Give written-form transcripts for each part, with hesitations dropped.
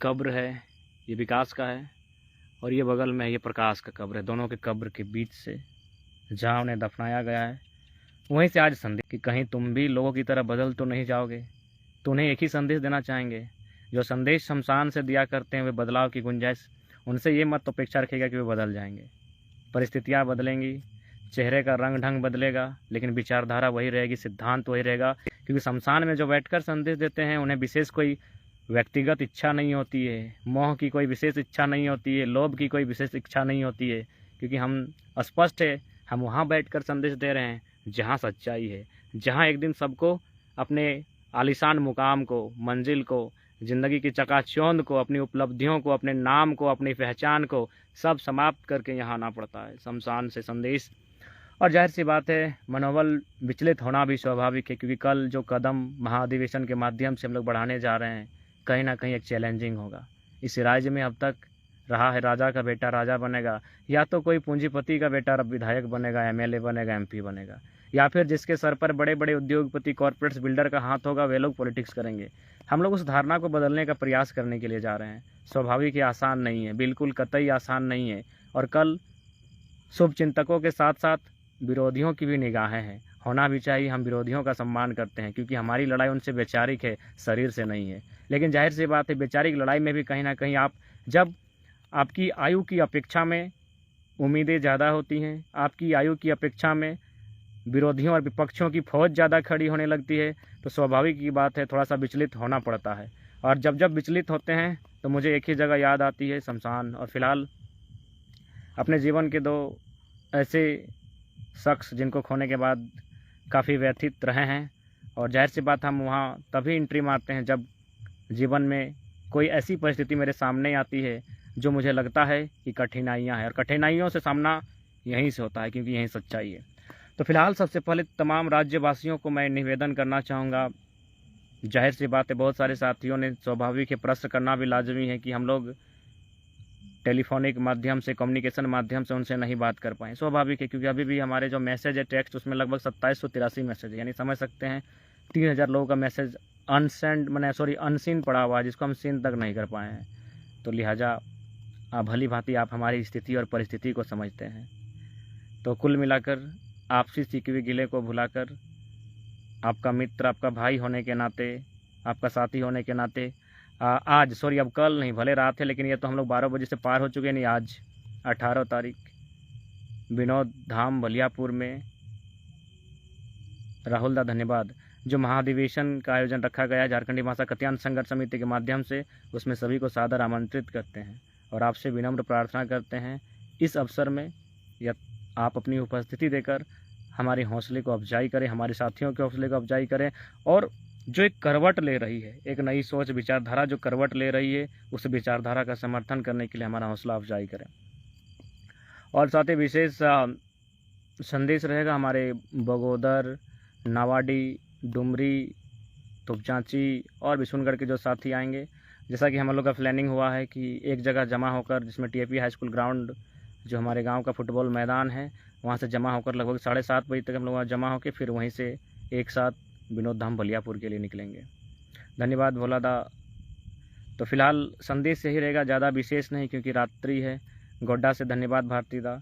कब्र है, ये विकास का है, और ये बगल में है ये प्रकाश का कब्र है। दोनों के कब्र के बीच से जहाँ उन्हें दफनाया गया है, वहीं से आज संदेश कि कहीं तुम भी लोगों की तरह बदल तो नहीं जाओगे। तो उन्हें एक ही संदेश देना चाहेंगे, जो संदेश शमशान से दिया करते हैं वे बदलाव की गुंजाइश, उनसे ये मत अपेक्षा रखेगा कि वे बदल जाएंगे। परिस्थितियाँ बदलेंगी, चेहरे का रंग ढंग बदलेगा, लेकिन विचारधारा वही रहेगी, सिद्धांत वही रहेगा। क्योंकि शमशान में जो बैठकर संदेश देते हैं उन्हें विशेष कोई व्यक्तिगत इच्छा नहीं होती है, मोह की कोई विशेष इच्छा नहीं होती है, लोभ की कोई विशेष इच्छा नहीं होती है। क्योंकि हम स्पष्ट है, हम वहाँ बैठकर संदेश दे रहे हैं जहाँ सच्चाई है, जहाँ एक दिन सबको अपने आलीशान मुकाम को, मंजिल को, ज़िंदगी की चकाचौंध को, अपनी उपलब्धियों को, अपने नाम को, अपनी पहचान को सब समाप्त करके यहाँ आना पड़ता है शमशान से संदेश। और जाहिर सी बात है, मनोबल विचलित होना भी स्वाभाविक है, क्योंकि कल जो कदम महाधिवेशन के माध्यम से हम लोग बढ़ाने जा रहे हैं कहीं ना कहीं एक चैलेंजिंग होगा। इस राज्य में अब तक रहा है राजा का बेटा राजा बनेगा, या तो कोई पूंजीपति का बेटा विधायक बनेगा, एमएलए बनेगा, एमपी बनेगा, या फिर जिसके सर पर बड़े बड़े उद्योगपति, कॉर्पोरेट्स, बिल्डर का हाथ होगा, वे लोग पॉलिटिक्स करेंगे। हम लोग उस धारणा को बदलने का प्रयास करने के लिए जा रहे हैं। स्वाभाविक ही आसान नहीं है, बिल्कुल कतई आसान नहीं है। और कल शुभ चिंतकों के साथ साथ विरोधियों की भी निगाहें हैं, होना भी चाहिए। हम विरोधियों का सम्मान करते हैं, क्योंकि हमारी लड़ाई उनसे वैचारिक है, शरीर से नहीं है। लेकिन जाहिर सी बात है, वैचारिक लड़ाई में भी कहीं ना कहीं जब आपकी आयु की अपेक्षा में उम्मीदें ज़्यादा होती हैं, आपकी आयु की अपेक्षा में विरोधियों और विपक्षों की फौज ज़्यादा खड़ी होने लगती है, तो स्वाभाविक की बात है थोड़ा सा विचलित होना पड़ता है। और जब जब विचलित होते हैं तो मुझे एक ही जगह याद आती है, शमशान। और फिलहाल अपने जीवन के 2 ऐसे शख्स जिनको खोने के बाद काफ़ी व्यथित रहे हैं, और जाहिर सी बात हम वहाँ तभी एंट्री मारते हैं जब जीवन में कोई ऐसी परिस्थिति मेरे सामने आती है जो मुझे लगता है कि कठिनाइयाँ हैं, और कठिनाइयों से सामना यहीं से होता है, क्योंकि यहीं सच्चाई है। तो फिलहाल सबसे पहले तमाम राज्यवासियों को मैं निवेदन करना चाहूँगा, जाहिर सी बात है बहुत सारे साथियों ने, स्वाभाविक है, प्रश्न करना भी लाजमी है कि हम लोग टेलीफोनिक माध्यम से, कम्युनिकेशन माध्यम से उनसे नहीं बात कर पाएँ। स्वाभाविक है, क्योंकि अभी भी हमारे जो मैसेज है टेक्स्ट, उसमें लगभग 2783 मैसेज है, यानी समझ सकते हैं 3000 लोगों का मैसेज अनसीन पड़ा हुआ है, जिसको हम सीन तक नहीं कर पाए हैं। तो लिहाजा भली भांति आप हमारी स्थिति और परिस्थिति को समझते हैं। तो कुल मिलाकर आपसी सिकवे गिले को भुलाकर, आपका मित्र, आपका भाई होने के नाते, आपका साथी होने के नाते, अब कल नहीं, भले रात है, लेकिन ये तो हम लोग 12 बजे से पार हो चुके हैं। नहीं, आज 18 तारीख विनोद धाम बलियापुर में राहुल दा धन्यवाद, जो महाधिवेशन का आयोजन रखा गया है झारखंडी भाषा कत्यायन संघर्ष समिति के माध्यम से, उसमें सभी को सादर आमंत्रित करते हैं और आपसे विनम्र प्रार्थना करते हैं इस अवसर में या आप अपनी उपस्थिति देकर हमारे हौसले को अफजाई करें, हमारे साथियों के हौसले को अफजाई करें, और जो एक करवट ले रही है, एक नई सोच विचारधारा जो करवट ले रही है, उस विचारधारा का समर्थन करने के लिए हमारा हौसला अफजाई करें। और साथ ही विशेष संदेश रहेगा हमारे बगोदर, नावाडी, डुमरी, तुपचांची और बिशुनगढ़ के जो साथी आएंगे, जैसा कि हम लोग का प्लानिंग हुआ है कि एक जगह जमा होकर, जिसमें टीएपी हाई स्कूल ग्राउंड जो हमारे गांव का फुटबॉल मैदान है, वहां से जमा होकर लगभग 7:30 बजे तक हम लोग वहाँ जमा होकर फिर वहीं से एक साथ विनोद धाम बलियापुर के लिए निकलेंगे। धन्यवाद भोला दा। तो फिलहाल संदेश यही रहेगा, ज़्यादा विशेष नहीं, क्योंकि रात्रि है। गोड्डा से धन्यवाद भारती दा,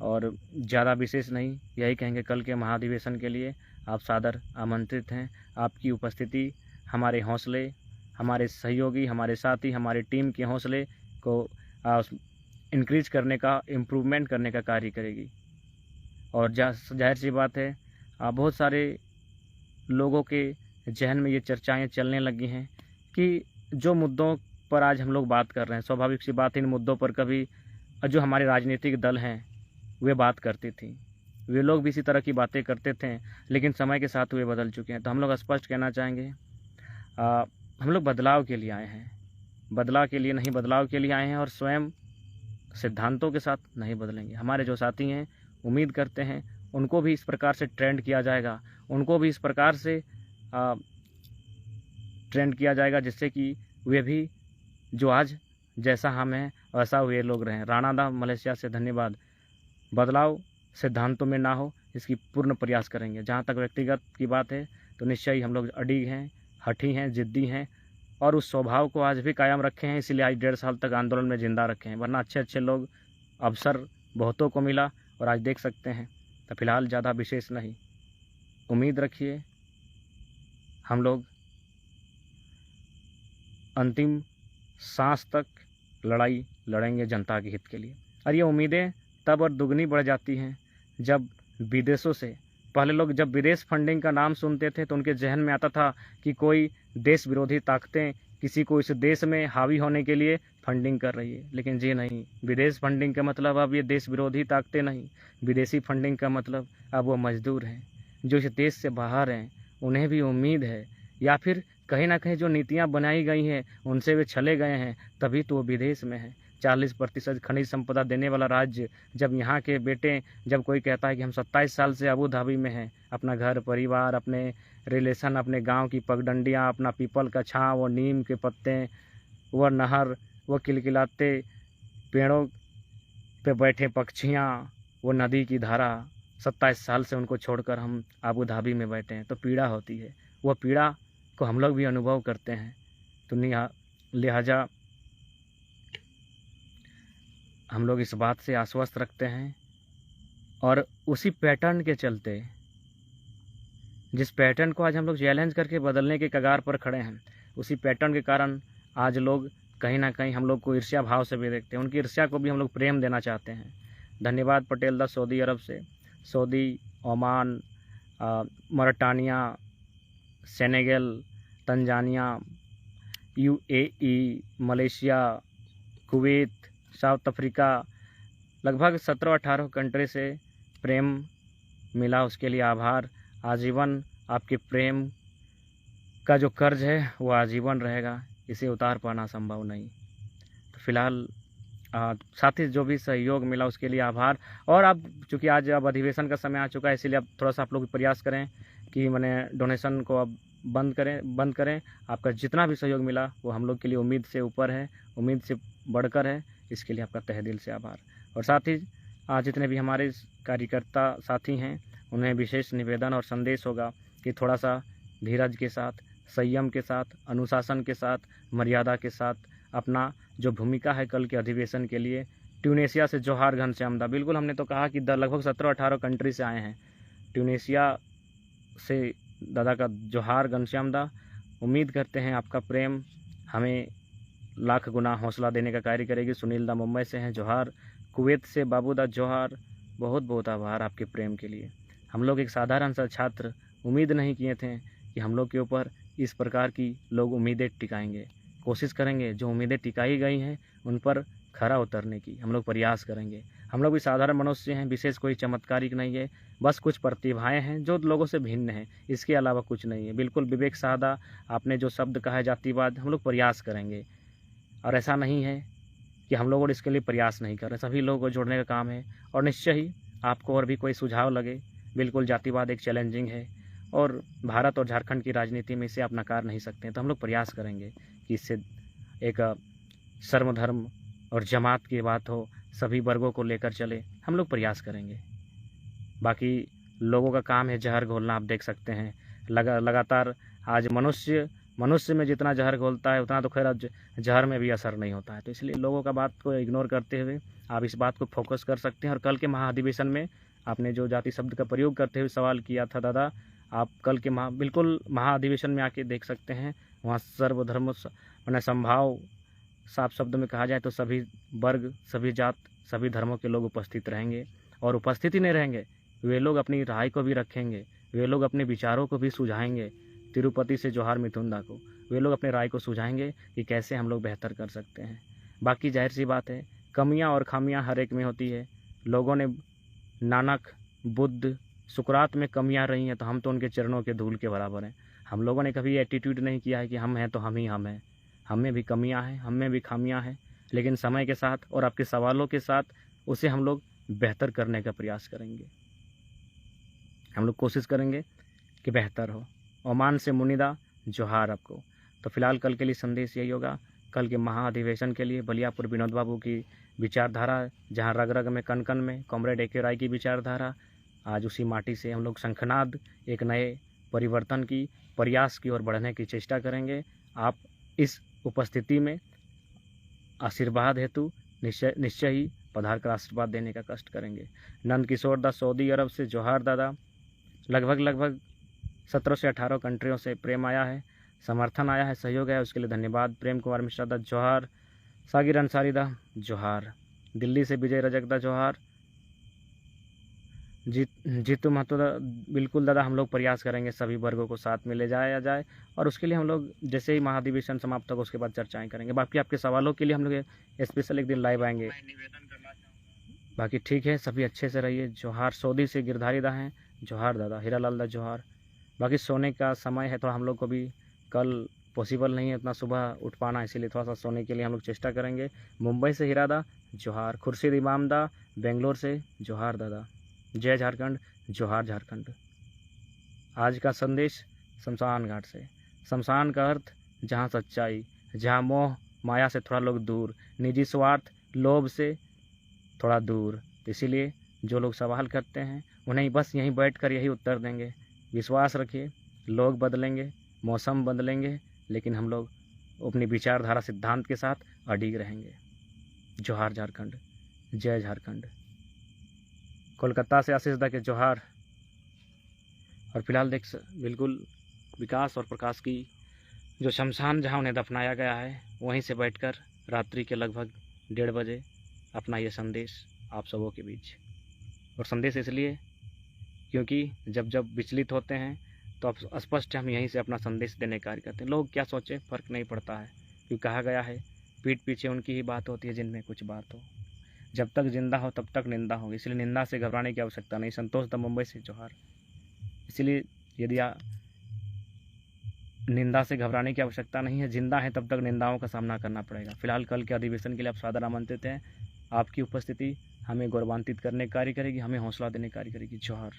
और ज़्यादा विशेष नहीं, यही कहेंगे कल के महाधिवेशन के लिए आप सादर आमंत्रित हैं। आपकी उपस्थिति हमारे हौसले, हमारे सहयोगी, हमारे साथी, हमारी टीम के हौसले को इंक्रीज करने का, इम्प्रूवमेंट करने का कार्य करेगी। और जाहिर सी बात है, बहुत सारे लोगों के जहन में ये चर्चाएं चलने लगी हैं कि जो मुद्दों पर आज हम लोग बात कर रहे हैं, स्वाभाविक सी बात, इन मुद्दों पर कभी जो हमारे राजनीतिक दल हैं वे बात करती थी, वे लोग भी इसी तरह की बातें करते थे, लेकिन समय के साथ वे बदल चुके हैं। तो हम लोग स्पष्ट कहना चाहेंगे, हम लोग बदलाव के लिए आए हैं, बदलाव के लिए नहीं, बदलाव के लिए आए हैं, और स्वयं सिद्धांतों के साथ नहीं बदलेंगे। हमारे जो साथी हैं उम्मीद करते हैं उनको भी इस प्रकार से ट्रेंड किया जाएगा, उनको भी इस प्रकार से ट्रेंड किया जाएगा, जिससे कि वे भी जो आज जैसा हम हैं वैसा वे लोग रहें। राणा दा मलेशिया से धन्यवाद। बदलाव सिद्धांतों में ना हो, इसकी पूर्ण प्रयास करेंगे। जहाँ तक व्यक्तिगत की बात है तो निश्चय ही हम लोग अडिग हैं, हठी हैं, जिद्दी हैं, और उस स्वभाव को आज भी कायम रखे हैं, इसीलिए आज 1.5 साल तक आंदोलन में जिंदा रखे हैं। वरना अच्छे अच्छे लोग, अवसर बहुतों को मिला और आज देख सकते हैं। तो फिलहाल ज़्यादा विशेष नहीं, उम्मीद रखिए हम लोग अंतिम सांस तक लड़ाई लड़ेंगे जनता के हित के लिए। और ये उम्मीदें तब और दुगनी बढ़ जाती हैं जब विदेशों से, पहले लोग जब विदेश फंडिंग का नाम सुनते थे तो उनके जहन में आता था कि कोई देश विरोधी ताकतें किसी को इस देश में हावी होने के लिए फंडिंग कर रही है। लेकिन जी नहीं, विदेश फंडिंग का मतलब अब ये देश विरोधी ताकतें नहीं, विदेशी फंडिंग का मतलब अब वो मजदूर हैं जो इस देश से बाहर हैं, उन्हें भी उम्मीद है, या फिर कहीं ना कहीं जो नीतियां बनाई गई हैं उनसे वे छले गए हैं, तभी तो वो विदेश में हैं। 40% खनिज संपदा देने वाला राज्य, जब यहाँ के बेटे, जब कोई कहता है कि हम 27 साल से अबू धाबी में हैं, अपना घर परिवार, अपने रिलेशन, अपने गांव की पगडंडियाँ, अपना पीपल का छाँव, वो नीम के पत्ते, वह नहर, वो किलकिलाते पेड़ों पे बैठे पक्षियाँ, वो नदी की धारा, 27 साल से उनको छोड़कर हम अबू धाबी में बैठे हैं, तो पीड़ा होती है। वह पीड़ा को हम लोग भी अनुभव करते हैं। तो लिहाजा हम लोग इस बात से आश्वस्त रखते हैं और उसी पैटर्न के चलते, जिस पैटर्न को आज हम लोग चैलेंज करके बदलने के कगार पर खड़े हैं, उसी पैटर्न के कारण आज लोग कहीं ना कहीं हम लोग को ईर्ष्या भाव से भी देखते हैं। उनकी ईर्ष्या को भी हम लोग प्रेम देना चाहते हैं। धन्यवाद पटेल दा सऊदी अरब से, Saudi, Oman, Mauritania, Senegal, Tanzania, UAE, Malaysia, Kuwait, south Africa, लगभग 17-18 कंट्री से प्रेम मिला, उसके लिए आभार। आजीवन आपके प्रेम का जो कर्ज है वो आजीवन रहेगा, इसे उतार पाना संभव नहीं। तो फिलहाल साथ ही जो भी सहयोग मिला उसके लिए आभार। और अब चूँकि आज अब अधिवेशन का समय आ चुका है, इसीलिए अब थोड़ा सा आप लोग प्रयास करें कि मैंने डोनेशन को अब बंद करें। आपका जितना भी सहयोग मिला वो हम लोग के लिए उम्मीद से ऊपर है, उम्मीद से बढ़कर है, इसके लिए आपका तहे दिल से आभार। और साथ ही आज जितने भी हमारे कार्यकर्ता साथी हैं उन्हें विशेष निवेदन और संदेश होगा कि थोड़ा सा धीरज के साथ, संयम के साथ, अनुशासन के साथ, मर्यादा के साथ अपना जो भूमिका है कल के अधिवेशन के लिए। ट्यूनेशिया से जोहार घनश्यामदा, बिल्कुल हमने तो कहा कि लगभग 17-18 कंट्री से आए हैं। ट्यूनेशिया से दादा का जोहार घनश्यामदा। उम्मीद करते हैं आपका प्रेम हमें लाख गुना हौसला देने का कार्य करेगी। सुनील दा मुंबई से हैं, जोहार। कुवैत से बाबू दा जोहार, बहुत बहुत आभार आपके प्रेम के लिए। हम लोग एक साधारण सा छात्र, उम्मीद नहीं किए थे कि हम लोग के ऊपर इस प्रकार की लोग उम्मीदें टिकाएंगे। कोशिश करेंगे जो उम्मीदें टिकाई गई हैं उन पर खरा उतरने की हम लोग प्रयास करेंगे। हम लोग भी साधारण मनुष्य हैं, विशेष कोई चमत्कारिक नहीं है, बस कुछ प्रतिभाएं हैं जो लोगों से भिन्न हैं, इसके अलावा कुछ नहीं है। बिल्कुल विवेक सादा, आपने जो शब्द कहा है जातिवाद, हम लोग प्रयास करेंगे। और ऐसा नहीं है कि हम लोग और इसके लिए प्रयास नहीं कर रहे, सभी लोगों को जोड़ने का काम है। और निश्चय ही आपको और भी कोई सुझाव लगे, बिल्कुल जातिवाद एक चैलेंजिंग है और भारत और झारखंड की राजनीति में इसे आप नकार नहीं सकते हैं, तो हम लोग प्रयास करेंगे कि इससे एक सर्व धर्म और जमात की बात हो, सभी वर्गों को लेकर चले, हम लोग प्रयास करेंगे। बाकी लोगों का काम है जहर घोलना, आप देख सकते हैं लगातार आज मनुष्य में जितना जहर घोलता है उतना तो खैर अब जहर में भी असर नहीं होता है। तो इसलिए लोगों का बात को इग्नोर करते हुए आप इस बात को फोकस कर सकते हैं। और कल के महाधिवेशन में आपने जो जाति शब्द का प्रयोग करते हुए सवाल किया था दादा, आप कल के बिल्कुल महाधिवेशन में आके देख सकते हैं, वहाँ सर्वधर्म मैंने संभाव, साफ शब्द में कहा जाए तो सभी वर्ग, सभी जात, सभी धर्मों के लोग उपस्थित रहेंगे। और उपस्थित ही नहीं रहेंगे, वे लोग अपनी राय को भी रखेंगे, वे लोग अपने विचारों को भी सुझाएंगे। तिरुपति से जोहार मिथुंदा को, वे लोग अपने राय को सुझाएंगे कि कैसे हम लोग बेहतर कर सकते हैं। बाकी जाहिर सी बात है, कमियां और खामियां हर एक में होती है। लोगों ने नानक, बुद्ध, सुकरात में कमियां रही हैं, तो हम तो उनके चरणों के धूल के बराबर हैं। हम लोगों ने कभी एटीट्यूड नहीं किया है कि हम हैं तो हम ही हम हैं। हम में भी कमियां हैं, हम में भी खामियां हैं, लेकिन समय के साथ और आपके सवालों के साथ उसे हम लोग बेहतर करने का प्रयास करेंगे। हम लोग कोशिश करेंगे कि बेहतर हो। ओमान से मुनिदा, जोहार आपको। तो फिलहाल कल के लिए संदेश यही होगा, कल के महाअधिवेशन के लिए बलियापुर विनोद बाबू की विचारधारा, जहां रग रग में कण कण में कॉमरेड AK राय की विचारधारा, आज उसी माटी से हम लोग शंखनाद एक नए परिवर्तन की, प्रयास की ओर बढ़ने की चेष्टा करेंगे। आप इस उपस्थिति में आशीर्वाद हेतु निश्चय ही पधार कर आशीर्वाद देने का कष्ट करेंगे। नंद किशोर दास सऊदी अरब से जोहार दादा। लगभग 17 से 18 कंट्रियों से प्रेम आया है, समर्थन आया है, सहयोग है, उसके लिए धन्यवाद। प्रेम कुमार मिश्रा दा जोहार। सागिर अंसारी दा जोहार। दिल्ली से विजय रजक दा जोहार। जीतू महतो दा बिल्कुल दादा, हम लोग प्रयास करेंगे सभी वर्गों को साथ में ले जाया जाए और उसके लिए हम लोग जैसे ही महाधिवेशन समाप्त होगा उसके बाद चर्चाएं करेंगे। बाकी आपके सवालों के लिए हम लोग स्पेशल एक दिन लाइव आएंगे। बाकी ठीक है, सभी अच्छे से रहिए। जोहार। सऊदी से गिरधारी दा हैं, जोहार दादा। हीरालाल दा जोहार। बाकी सोने का समय है, थोड़ा हम लोग को भी कल पॉसिबल नहीं है इतना सुबह उठ पाना, इसीलिए थोड़ा सा सोने के लिए हम लोग चेष्टा करेंगे। मुंबई से हीरा दा जोहार। खुर्शीद इमाम दा बेंगलोर से जोहार दादा। जय झारखंड, जोहार झारखंड। आज का संदेश शमशान घाट से। शमशान का अर्थ जहाँ सच्चाई, जहाँ मोह माया से थोड़ा लोग दूर, निजी स्वार्थ लोभ से थोड़ा दूर। इसीलिए जो लोग सवाल करते हैं उन्हें बस यहीं बैठकर यही उत्तर देंगे। विश्वास रखिए, लोग बदलेंगे, मौसम बदलेंगे, लेकिन हम लोग अपनी विचारधारा सिद्धांत के साथ अडिग रहेंगे। जोहार झारखंड, जय झारखंड। कोलकाता से आशीष दा के जोहार। और फिलहाल बिल्कुल विकास और प्रकाश की जो शमशान जहां उन्हें दफनाया गया है, वहीं से बैठकर रात्रि के लगभग 1:30 बजे अपना ये संदेश आप सबों के बीच। और संदेश इसलिए क्योंकि जब विचलित होते हैं तो अब स्पष्ट हम यहीं से अपना संदेश देने का कार्य करते हैं। लोग क्या सोचे फ़र्क नहीं पड़ता है, क्योंकि कहा गया है पीठ पीछे उनकी ही बात होती है जिनमें कुछ बात हो। जब तक जिंदा हो तब तक निंदा होगी, इसलिए निंदा से घबराने की आवश्यकता नहीं। संतोष दा मुंबई से जोहार। इसलिए यदि निंदा से घबराने की आवश्यकता नहीं है, जिंदा है तब तक निंदाओं का सामना करना पड़ेगा। फिलहाल कल के अधिवेशन के लिए आप सादर आमंत्रित हैं। आपकी उपस्थिति हमें गौरवान्वित करने का कार्य करेगी, हमें हौसला देने का कार्य करेगी। जोहार।